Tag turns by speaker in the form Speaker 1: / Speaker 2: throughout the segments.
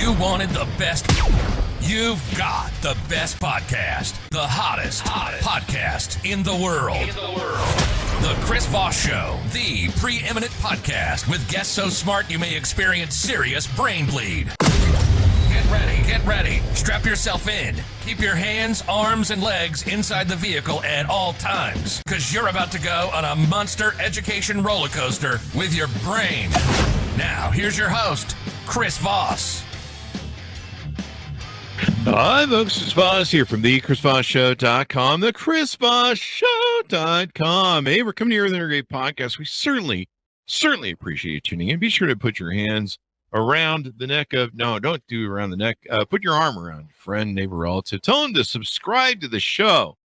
Speaker 1: You wanted the best. You've got the best podcast, the hottest podcast in the world. The Chris Voss Show, the preeminent podcast with guests so smart you may experience serious brain bleed. Get ready. Strap yourself in. Keep your hands, arms, and legs inside the vehicle at all times, because you're about to go on a monster education roller coaster with your brain. Now, here's your host, Chris Voss.
Speaker 2: Hi, folks. Chris Voss here from the ChrisVossShow.com, the ChrisVossShow.com. Hey, we're coming here with another great podcast. We certainly appreciate you tuning in. Be sure to put your hands around the neck of, no, don't do around the neck. Put your arm around your friend, neighbor, relative. Tell them to subscribe to the show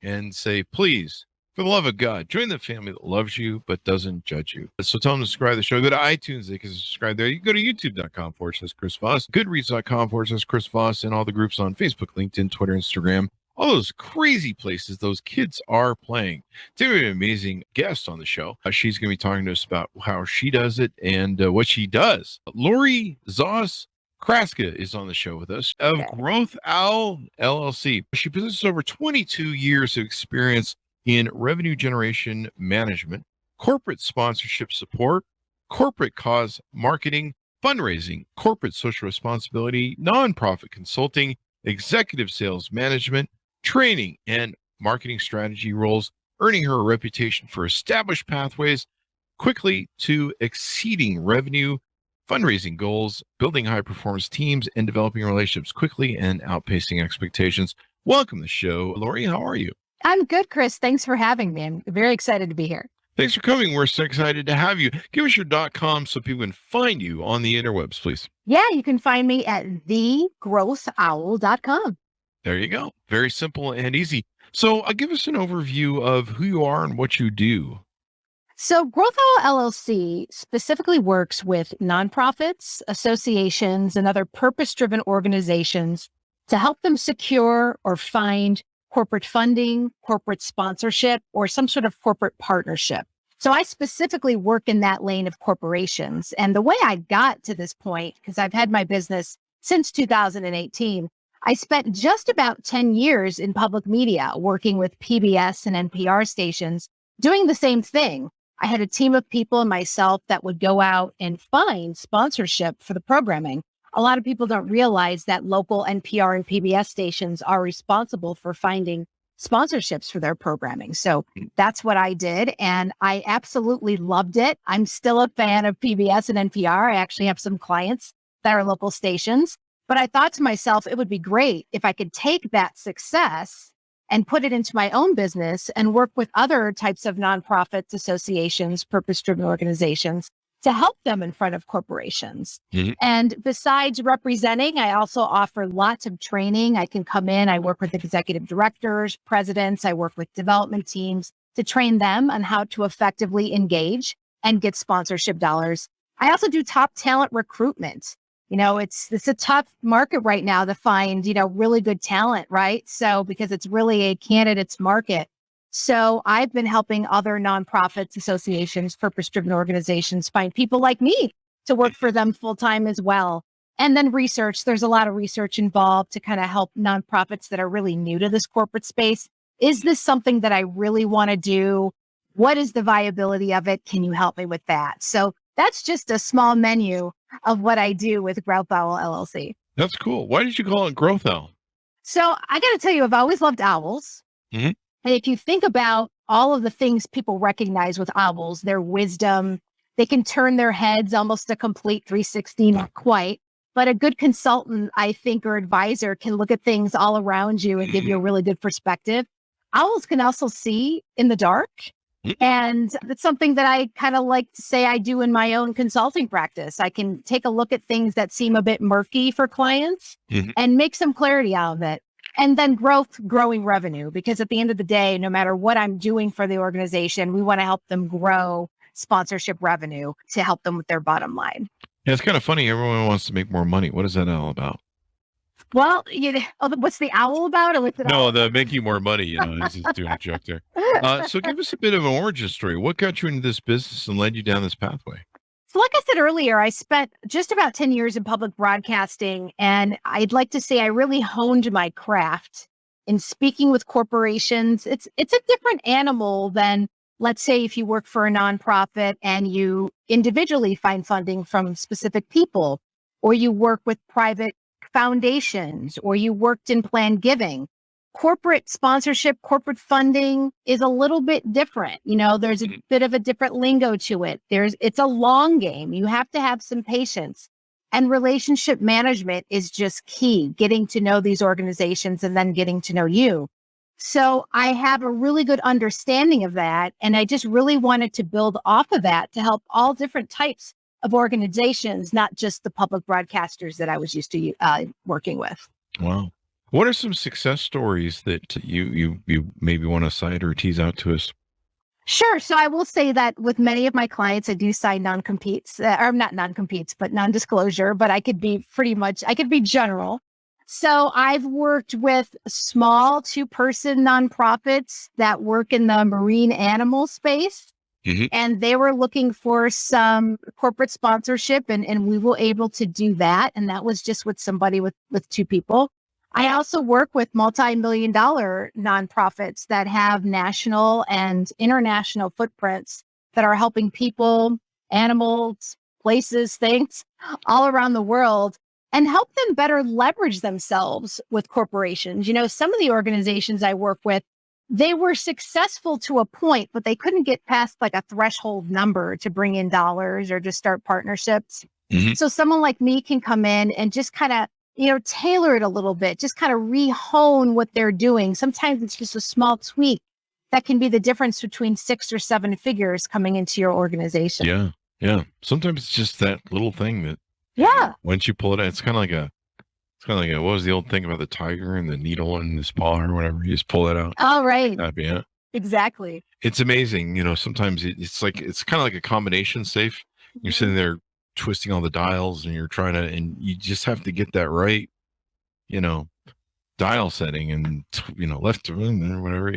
Speaker 2: and say, please, for the love of God, join the family that loves you but doesn't judge you. So tell them to subscribe to the show. Go to iTunes. They can subscribe there. You can go to youtube.com/Chris Voss, goodreads.com/Chris Voss, and all the groups on Facebook, LinkedIn, Twitter, Instagram, all those crazy places those kids are playing. Today we have an amazing guest on the show. She's going to be talking to us about how she does it and what she does. Lori Zoss Kraska is on the show with us of Growth Owl LLC. She possesses over 22 years of experience in revenue generation management, corporate sponsorship support, corporate cause marketing, fundraising, corporate social responsibility, nonprofit consulting, executive sales management, training, and marketing strategy roles, earning her a reputation for established pathways quickly to exceeding revenue, fundraising goals, building high-performance teams, and developing relationships quickly and outpacing expectations. Welcome to the show. Lori, how are you?
Speaker 3: I'm good, Chris. Thanks for having me. I'm very excited to be here.
Speaker 2: Thanks for coming. We're so excited to have you. Give us your .com so people can find you on the interwebs, please.
Speaker 3: Yeah, you can find me at thegrowthowl.com.
Speaker 2: There you go. Very simple and easy. So give us an overview of who you are and what you do.
Speaker 3: So Growth Owl LLC specifically works with nonprofits, associations, and other purpose-driven organizations to help them secure or find corporate funding, corporate sponsorship, or some sort of corporate partnership. So I specifically work in that lane of corporations. And the way I got to this point, because I've had my business since 2018, I spent just about 10 years in public media working with PBS and NPR stations doing the same thing. I had a team of people and myself that would go out and find sponsorship for the programming. A lot of people don't realize that local NPR and PBS stations are responsible for finding sponsorships for their programming. So that's what I did. And I absolutely loved it. I'm still a fan of PBS and NPR. I actually have some clients that are local stations. But I thought to myself, it would be great if I could take that success and put it into my own business and work with other types of nonprofits, associations, purpose-driven organizations to help them in front of corporations. Mm-hmm. And besides representing, I also offer lots of training. I can come in, I work with executive directors, presidents, I work with development teams to train them on how to effectively engage and get sponsorship dollars. I also do top talent recruitment. You know, it's a tough market right now to find, really good talent, right? So because it's really a candidate's market. So I've been helping other nonprofits, associations, purpose-driven organizations find people like me to work for them full-time as well. And then research, there's a lot of research involved to kind of help nonprofits that are really new to this corporate space. Is this something that I really want to do? What is the viability of it? Can you help me with that? So that's just a small menu of what I do with Growth Owl LLC.
Speaker 2: That's cool. Why did you call it Growth Owl?
Speaker 3: So I got to tell you, I've always loved owls. Mm-hmm. And if you think about all of the things people recognize with owls, their wisdom, they can turn their heads almost a complete 360, not quite. But a good consultant, I think, or advisor can look at things all around you and give you a really good perspective. Owls can also see in the dark. And that's something that I kind of like to say I do in my own consulting practice. I can take a look at things that seem a bit murky for clients and make some clarity out of it. And then growing revenue, because at the end of the day, no matter what I'm doing for the organization, we want to help them grow sponsorship revenue to help them with their bottom line.
Speaker 2: Yeah, it's kind of funny. Everyone wants to make more money. What is that all about?
Speaker 3: Well, what's the owl about?
Speaker 2: The making more money, is just doing a joke there. So give us a bit of an origin story. What got you into this business and led you down this pathway?
Speaker 3: So like I said earlier, I spent just about 10 years in public broadcasting, and I'd like to say I really honed my craft in speaking with corporations. It's a different animal than, let's say, if you work for a nonprofit and you individually find funding from specific people, or you work with private foundations, or you worked in planned giving. Corporate sponsorship, corporate funding is a little bit different. There's a bit of a different lingo to it. It's a long game. You have to have some patience, and relationship management is just key, getting to know these organizations and then getting to know you. So I have a really good understanding of that. And I just really wanted to build off of that to help all different types of organizations, not just the public broadcasters that I was used to working with.
Speaker 2: Wow. What are some success stories that you maybe want to cite or tease out to us?
Speaker 3: Sure. So I will say that with many of my clients, I do sign non-competes, or not non-competes, but non-disclosure, but I could be general. So I've worked with small 2-person nonprofits that work in the marine animal space. Mm-hmm. And they were looking for some corporate sponsorship, and we were able to do that. And that was just with somebody with 2 people. I also work with multi-million-dollar nonprofits that have national and international footprints that are helping people, animals, places, things all around the world, and help them better leverage themselves with corporations. Some of the organizations I work with, they were successful to a point, but they couldn't get past like a threshold number to bring in dollars or to start partnerships. Mm-hmm. So someone like me can come in and just kind of tailor it a little bit, just kind of re-hone what they're doing. Sometimes it's just a small tweak that can be the difference between 6 or 7 figures coming into your organization.
Speaker 2: Yeah. Yeah. Sometimes it's just that little thing that, once you pull it out, it's kind of like what was the old thing about the tiger and the needle in his paw or whatever? You just pull it out.
Speaker 3: Oh, right.
Speaker 2: Yeah.
Speaker 3: Exactly.
Speaker 2: It's amazing. Sometimes it's kind of like a combination safe. You're sitting there twisting all the dials and and you just have to get that right, dial setting and, left to or whatever,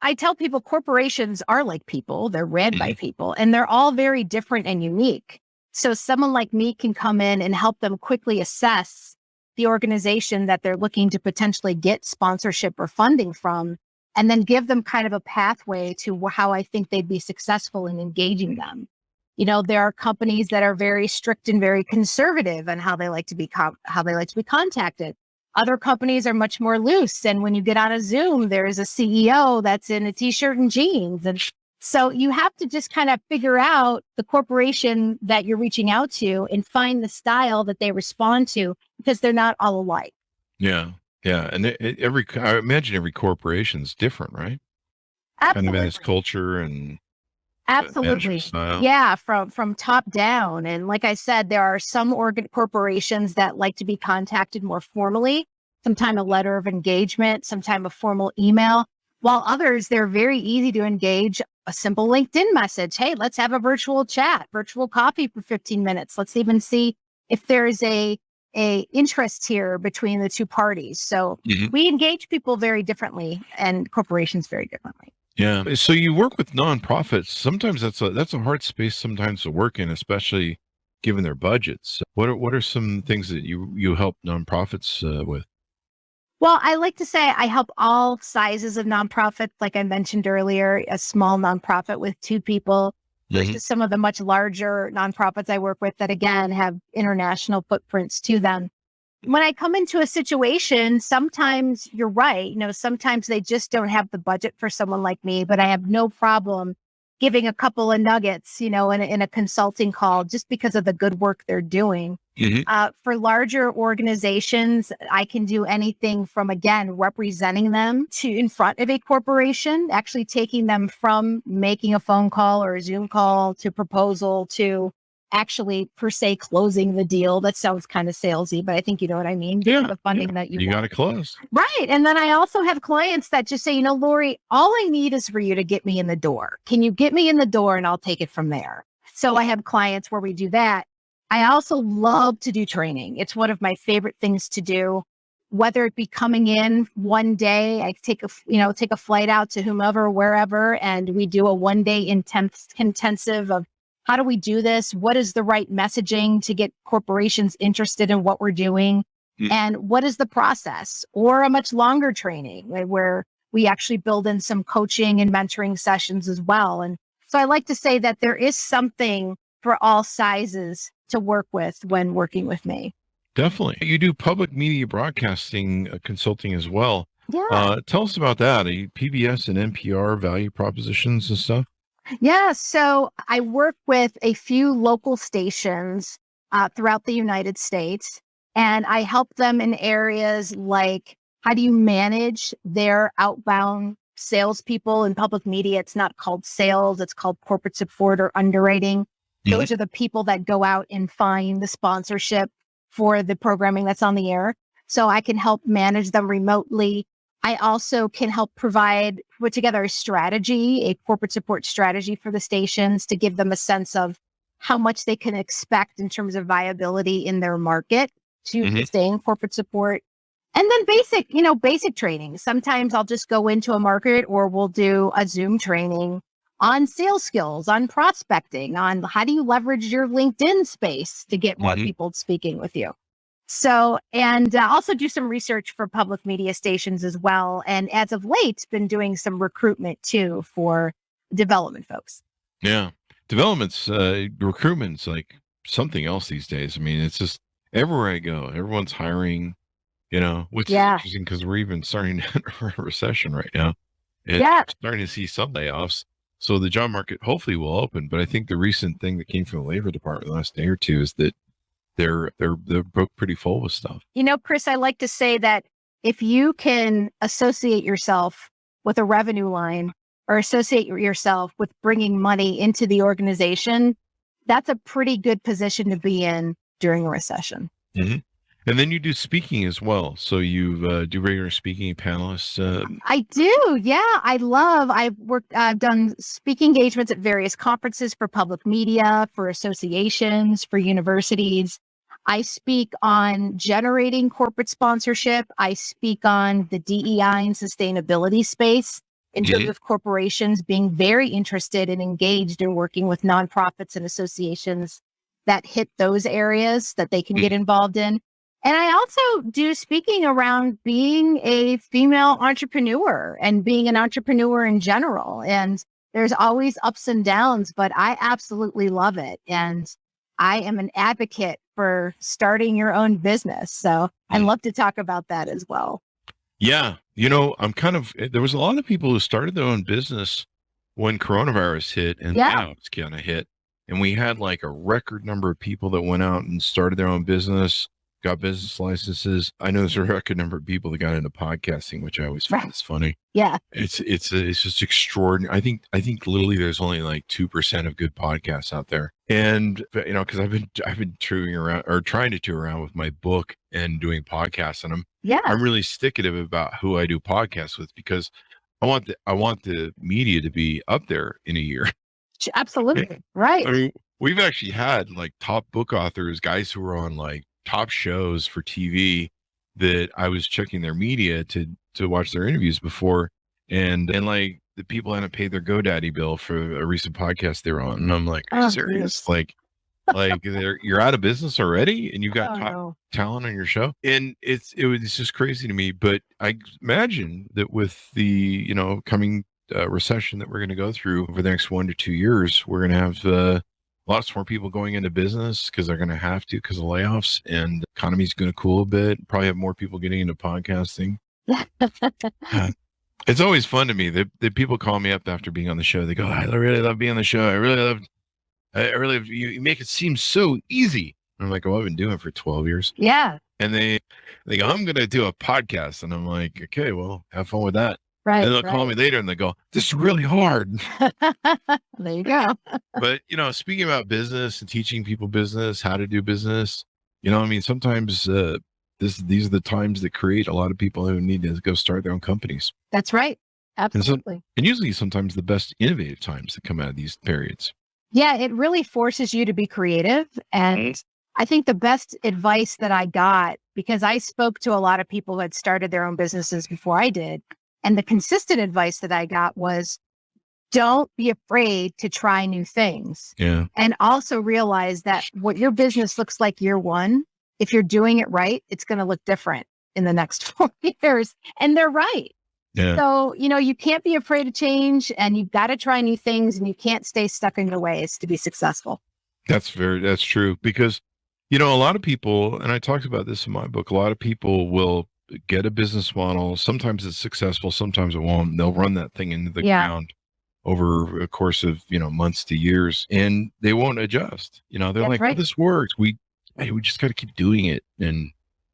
Speaker 3: I tell people corporations are like people. They're ran by people, and they're all very different and unique. So someone like me can come in and help them quickly assess the organization that they're looking to potentially get sponsorship or funding from, and then give them kind of a pathway to how I think they'd be successful in engaging them. There are companies that are very strict and very conservative on how they like to be contacted. Other companies are much more loose. And when you get on a Zoom, there is a CEO that's in a t-shirt and jeans. And so you have to just kind of figure out the corporation that you're reaching out to and find the style that they respond to, because they're not all alike.
Speaker 2: Yeah. Yeah. And I imagine every corporation is different, right?
Speaker 3: Absolutely.
Speaker 2: Kind of has culture and
Speaker 3: absolutely. Yeah, from top down. And like I said, there are some corporations that like to be contacted more formally, sometime a letter of engagement, sometime a formal email, while others, they're very easy to engage. A simple LinkedIn message. Hey, let's have a virtual chat, virtual coffee for 15 minutes. Let's even see if there's a interest here between the 2 parties. So we engage people very differently, and corporations very differently.
Speaker 2: Yeah. So you work with nonprofits. Sometimes that's a hard space sometimes to work in, especially given their budgets. What are some things that you help nonprofits with?
Speaker 3: Well, I like to say I help all sizes of nonprofits. Like I mentioned earlier, a small nonprofit with 2 people versus some of the much larger nonprofits I work with that, again, have international footprints to them. When I come into a situation, sometimes you're right. Sometimes they just don't have the budget for someone like me, but I have no problem giving a couple of nuggets, in a consulting call, just because of the good work they're doing. For larger organizations, I can do anything from, again, representing them to in front of a corporation, actually taking them from making a phone call or a Zoom call to proposal to actually per se closing the deal. That sounds kind of salesy, but I think you know what I mean. The funding that you
Speaker 2: got to close.
Speaker 3: Right. And then I also have clients that just say, Lori, all I need is for you to get me in the door. Can you get me in the door and I'll take it from there? So I have clients where we do that. I also love to do training. It's one of my favorite things to do, whether it be coming in one day, I take a flight out to whomever, wherever, and we do a 1-day intensive of how do we do this? What is the right messaging to get corporations interested in what we're doing? And what is the process? Or a much longer training where we actually build in some coaching and mentoring sessions as well. And so I like to say that there is something for all sizes to work with when working with me.
Speaker 2: Definitely. You do public media broadcasting consulting as well.
Speaker 3: Yeah.
Speaker 2: Tell us about that. PBS and NPR value propositions and stuff.
Speaker 3: Yeah. So I work with a few local stations throughout the United States, and I help them in areas like how do you manage their outbound salespeople in public media? It's not called sales, it's called corporate support or underwriting. Those are the people that go out and find the sponsorship for the programming that's on the air. So I can help manage them remotely. I also can help put together a strategy, a corporate support strategy for the stations to give them a sense of how much they can expect in terms of viability in their market to stay in corporate support. And then basic training. Sometimes I'll just go into a market or we'll do a Zoom training on sales skills, on prospecting, on how do you leverage your LinkedIn space to get more people speaking with you. So, and also do some research for public media stations as well. And as of late, been doing some recruitment too for development folks.
Speaker 2: Yeah. Recruitment's like something else these days. I mean, it's just everywhere I go, everyone's hiring, which is interesting because we're even starting to enter a recession right now. We're starting to see some layoffs. So the job market hopefully will open. But I think the recent thing that came from the Labor Department the last day or two is that they're booked pretty full with stuff.
Speaker 3: Chris, I like to say that if you can associate yourself with a revenue line or associate yourself with bringing money into the organization, that's a pretty good position to be in during a recession.
Speaker 2: And then you do speaking as well. So you do regular speaking panelists.
Speaker 3: I do. Yeah. I've done speaking engagements at various conferences for public media, for associations, for universities. I speak on generating corporate sponsorship. I speak on the DEI and sustainability space in terms of corporations being very interested and engaged in working with nonprofits and associations that hit those areas that they can get involved in. And I also do speaking around being a female entrepreneur and being an entrepreneur in general. And there's always ups and downs, but I absolutely love it. And I am an advocate for starting your own business. So I'd love to talk about that as well.
Speaker 2: Yeah. There was a lot of people who started their own business when coronavirus hit and now it's kind of hit. And we had like a record number of people that went out and started their own business, got business licenses. I know there's a record number of people that got into podcasting, which I always find is funny.
Speaker 3: Yeah.
Speaker 2: It's just extraordinary. I think literally there's only like 2% of good podcasts out there. And, cause I've been trying to tour around with my book and doing podcasts, and I'm really stickable about who I do podcasts with because I want the media to be up there in a year.
Speaker 3: Absolutely. Right.
Speaker 2: I mean, we've actually had like top book authors, guys who were on like top shows for TV that I was checking their media to watch their interviews before. And like the people hadn't paid their GoDaddy bill for a recent podcast they were on. And I'm like, are you serious? Like you're out of business already and you've got top talent on your show. And it's just crazy to me. But I imagine that with the, coming recession that we're going to go through over the next 1 to 2 years, we're going to have lots more people going into business because they're going to have to because of layoffs, and the economy's going to cool a bit. Probably have more people getting into podcasting. It's always fun to me that people call me up after being on the show. They go, I really love being on the show. I really love you make it seem so easy. And I'm like, I've been doing it for 12 years.
Speaker 3: Yeah.
Speaker 2: And they go, I'm going to do a podcast. And I'm like, okay, well, have fun with that.
Speaker 3: Right.
Speaker 2: And they'll call me later and they go, this is really hard.
Speaker 3: There you go.
Speaker 2: But, speaking about business and teaching people business, how to do business, sometimes these are the times that create a lot of people who need to go start their own companies.
Speaker 3: That's right. Absolutely.
Speaker 2: And usually sometimes the best innovative times that come out of these periods.
Speaker 3: Yeah, it really forces you to be creative. And I think the best advice that I got, because I spoke to a lot of people who had started their own businesses before I did, and the consistent advice that I got was, don't be afraid to try new things.
Speaker 2: Yeah.
Speaker 3: And also realize that what your business looks like year one, if you're doing it right, it's going to look different in the next 4 years. And they're right.
Speaker 2: Yeah.
Speaker 3: So, you can't be afraid of change, and you've got to try new things, and you can't stay stuck in your ways to be successful.
Speaker 2: That's true, because, a lot of people, and I talked about this in my book, a lot of people will get a business model. Sometimes it's successful, sometimes it won't. They'll run that thing into the ground over a course of, months to years, and they won't adjust. They're
Speaker 3: That's
Speaker 2: like,
Speaker 3: right.
Speaker 2: well, this works. We just got to keep doing it. And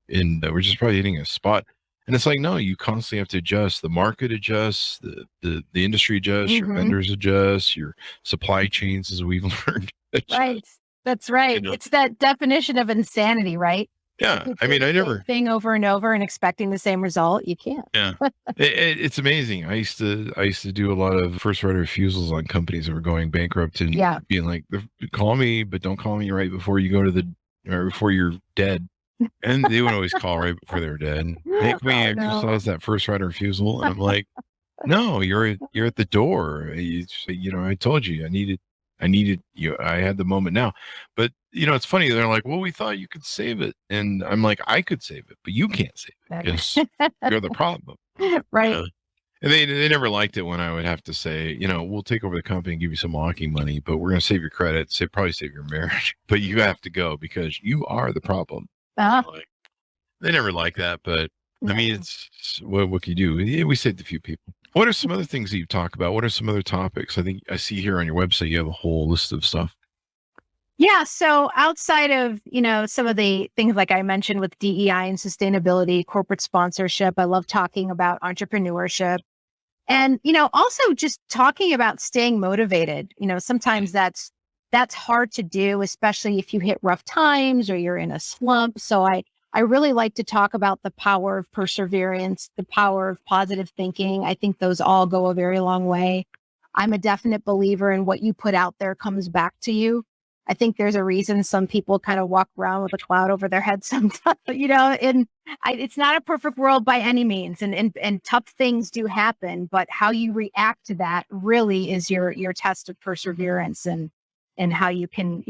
Speaker 2: we're just probably hitting a spot. And it's like, no, you constantly have to adjust. The market adjusts, the industry adjusts, your vendors adjust, your supply chains, as we've learned. Adjust.
Speaker 3: Right. That's right. It's that definition of insanity, right?
Speaker 2: Yeah. I mean, I never
Speaker 3: thing over and over and expecting the same result. You can't.
Speaker 2: Yeah. It's amazing. I used to do a lot of first right of refusals on companies that were going bankrupt, and being like, call me, but don't call me right before you go to before you're dead. And they would always call right before they were dead. Make me exercise that first right of refusal. And I'm like, no, you're at the door. I told you I needed you. I had the moment now. But it's funny. They're like, well, we thought you could save it. And I'm like, I could save it, but you can't save it because you're the problem.
Speaker 3: Right.
Speaker 2: And they never liked it when I would have to say, we'll take over the company and give you some locking money, but we're going to save your credit, probably save your marriage, but you have to go because you are the problem. Like, they never like that, but I mean, it's what can you do? We saved a few people. What are some other things that you talk about? What are some other topics? I think I see here on your website, you have a whole list of stuff.
Speaker 3: Yeah. So outside of, some of the things like I mentioned with DEI and sustainability, corporate sponsorship, I love talking about entrepreneurship and, also just talking about staying motivated. Sometimes that's hard to do, especially if you hit rough times or you're in a slump. So I really like to talk about the power of perseverance, the power of positive thinking. I think those all go a very long way. I'm a definite believer in what you put out there comes back to you. I think there's a reason some people kind of walk around with a cloud over their head sometimes, and it's not a perfect world by any means. And tough things do happen, but how you react to that really is your test of perseverance and how you can,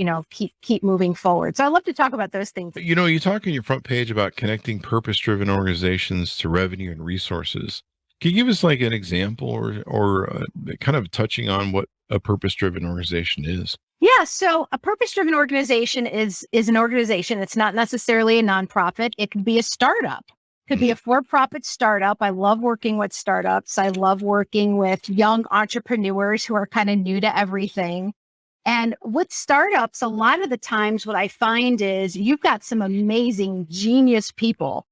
Speaker 3: keep moving forward. So I love to talk about those things.
Speaker 2: You talk on your front page about connecting purpose-driven organizations to revenue and resources. Can you give us like an example or kind of touching on what a purpose-driven organization is?
Speaker 3: Yeah. So a purpose-driven organization is an organization. It's not necessarily a nonprofit. It could be a startup. It could be a for-profit startup. I love working with startups. I love working with young entrepreneurs who are kind of new to everything. And with startups, a lot of the times what I find is you've got some amazing genius people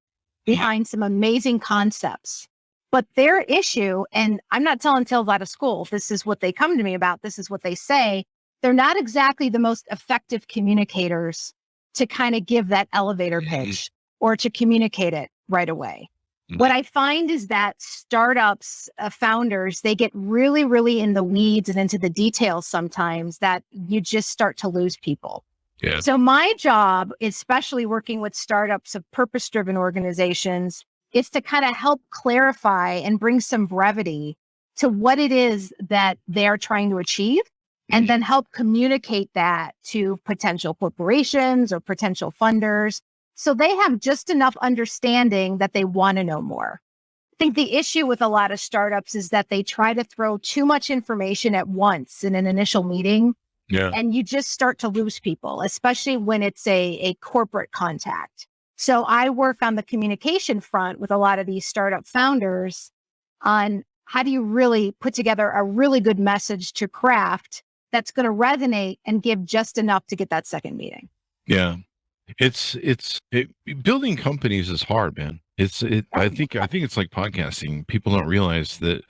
Speaker 3: behind some amazing concepts. But their issue, and I'm not telling tales out of school, this is what they come to me about, this is what they say, they're not exactly the most effective communicators to kind of give that elevator pitch or to communicate it right away. What I find is that startups, founders, they get really, really in the weeds and into the details sometimes that you just start to lose people.
Speaker 2: Yeah.
Speaker 3: So my job, especially working with startups of purpose-driven organizations, is to kind of help clarify and bring some brevity to what it is that they are trying to achieve, and then help communicate that to potential corporations or potential funders, so they have just enough understanding that they want to know more. I think the issue with a lot of startups is that they try to throw too much information at once in an initial meeting.
Speaker 2: Yeah.
Speaker 3: And you just start to lose people, especially when it's a corporate contact. So I work on the communication front with a lot of these startup founders on how do you really put together a really good message to craft that's going to resonate and give just enough to get that second meeting.
Speaker 2: Yeah. Building companies is hard, man. I think it's like podcasting. People don't realize that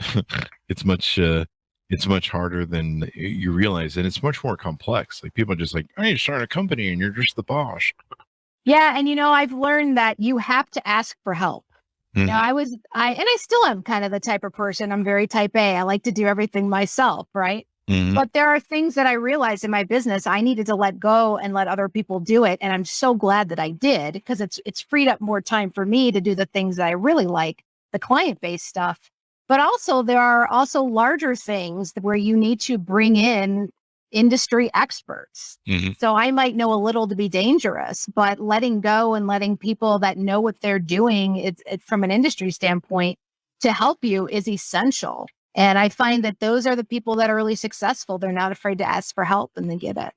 Speaker 2: it's much harder than you realize, and it's much more complex. Like people are just like, I need to start a company and you're just the boss.
Speaker 3: Yeah. And I've learned that you have to ask for help. I still am kind of the type of person. I'm very type A. I like to do everything myself, right? But there are things that I realized in my business I needed to let go and let other people do it. And I'm so glad that I did, because it's freed up more time for me to do the things that I really like, the client-based stuff. But also there are also larger things where you need to bring in industry experts. So I might know a little to be dangerous, but letting go and letting people that know what they're doing, it's from an industry standpoint to help you is essential. And I find that those are the people that are really successful. They're not afraid to ask for help and they get it.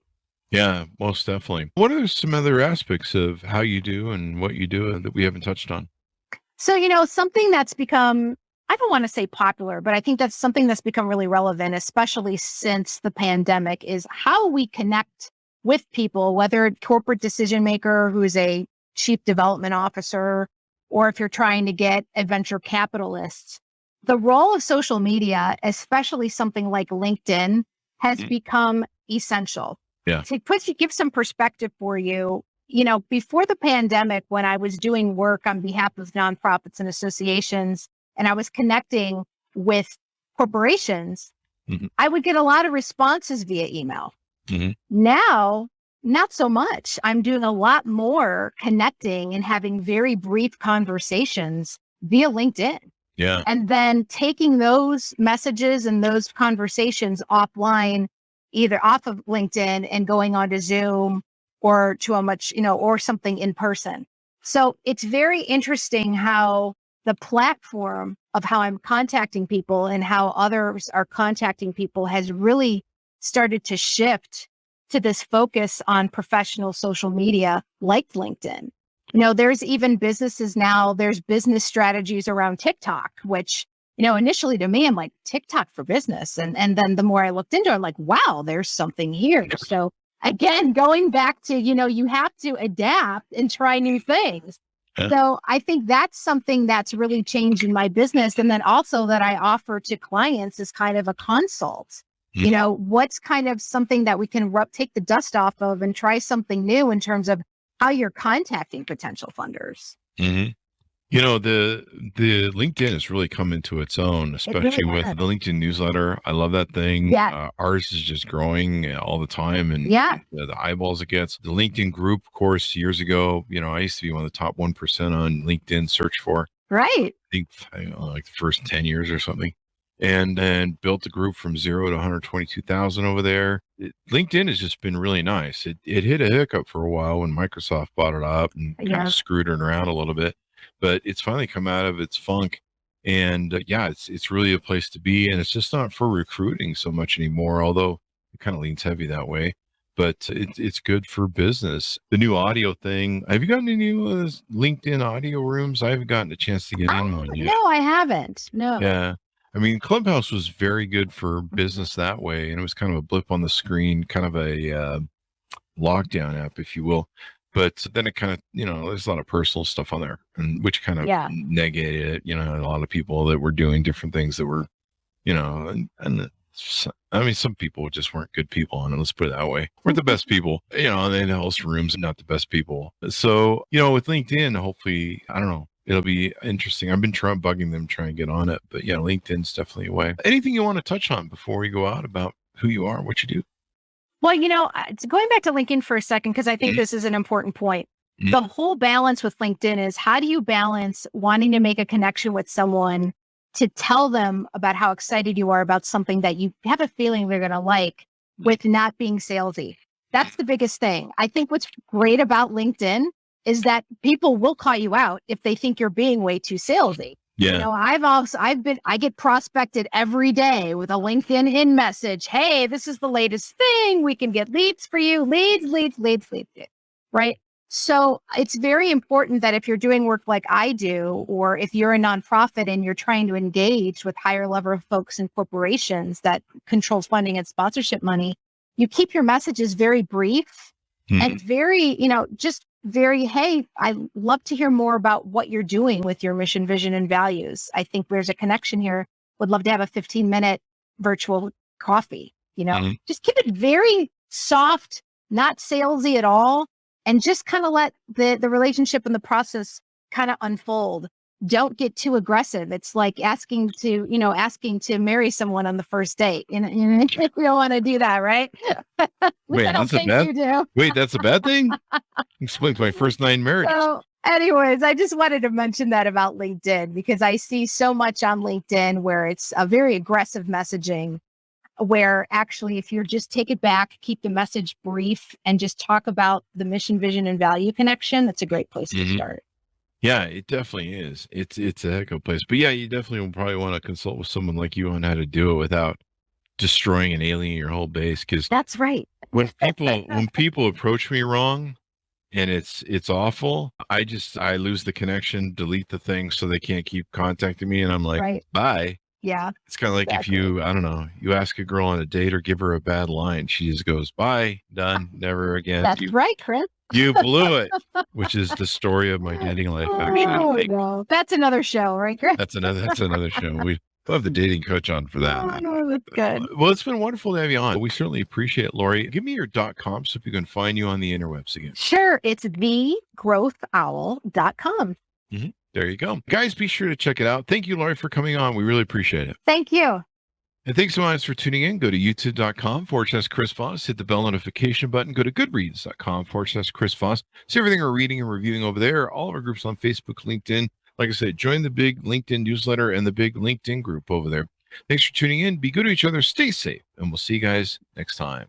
Speaker 2: Yeah, most definitely. What are some other aspects of how you do and what you do that we haven't touched on?
Speaker 3: So, something that's become, I don't want to say popular, but I think that's something that's become really relevant, especially since the pandemic, is how we connect with people, whether it's corporate decision maker who's a chief development officer, or if you're trying to get a venture capitalist. The role of social media, especially something like LinkedIn, has become essential.
Speaker 2: Yeah.
Speaker 3: To give some perspective for you, before the pandemic, when I was doing work on behalf of nonprofits and associations, and I was connecting with corporations, I would get a lot of responses via email. Now, not so much. I'm doing a lot more connecting and having very brief conversations via LinkedIn.
Speaker 2: Yeah.
Speaker 3: And then taking those messages and those conversations offline, either off of LinkedIn and going on to Zoom or to or something in person. So it's very interesting how the platform of how I'm contacting people and how others are contacting people has really started to shift to this focus on professional social media like LinkedIn. There's even businesses now, there's business strategies around TikTok, which, initially to me, I'm like, TikTok for business. And then the more I looked into it, I'm like, wow, there's something here. So again, going back to, you have to adapt and try new things.
Speaker 2: Yeah.
Speaker 3: So I think that's something that's really changed in my business. And then also that I offer to clients is kind of a consult. What's kind of something that we can take the dust off of and try something new in terms of how you're contacting potential funders.
Speaker 2: The LinkedIn has really come into its own, especially with the LinkedIn newsletter. I love that thing.
Speaker 3: Yeah.
Speaker 2: Ours is just growing all the time, and the eyeballs it gets. The LinkedIn group, of course, years ago, I used to be one of the top 1% on LinkedIn search for.
Speaker 3: Right.
Speaker 2: I think like the first 10 years or something. And then built a group from 0 to 122,000 over there. LinkedIn has just been really nice. It hit a hiccup for a while when Microsoft bought it up and kind of screwed it around a little bit, but it's finally come out of its funk. And it's really a place to be. And it's just not for recruiting so much anymore, although it kind of leans heavy that way. But it's good for business. The new audio thing. Have you gotten any new LinkedIn audio rooms? I haven't gotten a chance to get in one yet.
Speaker 3: No, I haven't. No.
Speaker 2: Yeah. I mean, Clubhouse was very good for business that way. And it was kind of a blip on the screen, kind of a lockdown app, if you will. But then it kind of, there's a lot of personal stuff on there, and which kind of negated it. A lot of people that were doing different things that were, some people just weren't good people on it. Let's put it that way. Weren't the best people, and they host rooms and not the best people. So, with LinkedIn, hopefully, I don't know. It'll be interesting. I've been bugging them, trying to get on it. But LinkedIn's definitely a way. Anything you want to touch on before we go out about who you are, what you do?
Speaker 3: Well, going back to LinkedIn for a second, because I think this is an important point. The whole balance with LinkedIn is how do you balance wanting to make a connection with someone to tell them about how excited you are about something that you have a feeling they're going to like with not being salesy? That's the biggest thing. I think what's great about LinkedIn is that people will call you out if they think you're being way too salesy.
Speaker 2: Yeah.
Speaker 3: I get prospected every day with a LinkedIn in message. Hey, this is the latest thing. We can get leads for you. Leads. Right. So it's very important that if you're doing work like I do, or if you're a nonprofit and you're trying to engage with higher level folks in corporations that control funding and sponsorship money, you keep your messages very brief and very, hey, I'd love to hear more about what you're doing with your mission, vision, and values. I think there's a connection here. Would love to have a 15-minute virtual coffee, just keep it very soft, not salesy at all. And just kind of let the relationship and the process kind of unfold. Don't get too aggressive. It's like asking to marry someone on the first date. You don't want to do that, right?
Speaker 2: Wait, that's a bad thing? Wait, that's a bad thing? Explains my first 9 marriages.
Speaker 3: Anyways, I just wanted to mention that about LinkedIn because I see so much on LinkedIn where it's a very aggressive messaging where actually if you're just take it back, keep the message brief and just talk about the mission, vision, and value connection, that's a great place to start.
Speaker 2: Yeah, it definitely is. It's a heck of a place. But yeah, you definitely will probably want to consult with someone like you on how to do it without destroying and alienating your whole base. Because
Speaker 3: that's right.
Speaker 2: When people approach me wrong and it's awful, I lose the connection, delete the thing so they can't keep contacting me, and I'm like, bye.
Speaker 3: Yeah.
Speaker 2: It's kind of like if you, I don't know, you ask a girl on a date or give her a bad line, she just goes, bye, done, never again.
Speaker 3: That's right, Chris.
Speaker 2: You blew it, which is the story of my dating life, actually.
Speaker 3: No. That's another show, right, Chris?
Speaker 2: That's another show. We'll have the dating coach on for that.
Speaker 3: Oh, that's good.
Speaker 2: Well, it's been wonderful to have you on. We certainly appreciate it, Lori. Give me your .com so people can find you on the interwebs again.
Speaker 3: Sure. It's thegrowthowl.com.
Speaker 2: There you go. Guys, be sure to check it out. Thank you, Lori, for coming on. We really appreciate it.
Speaker 3: Thank you.
Speaker 2: And thanks so much for tuning in. Go to youtube.com/Chris Voss. Hit the bell notification button. Go to goodreads.com/Chris Voss. See everything we're reading and reviewing over there. All of our groups on Facebook, LinkedIn. Like I said, join the big LinkedIn newsletter and the big LinkedIn group over there. Thanks for tuning in. Be good to each other. Stay safe. And we'll see you guys next time.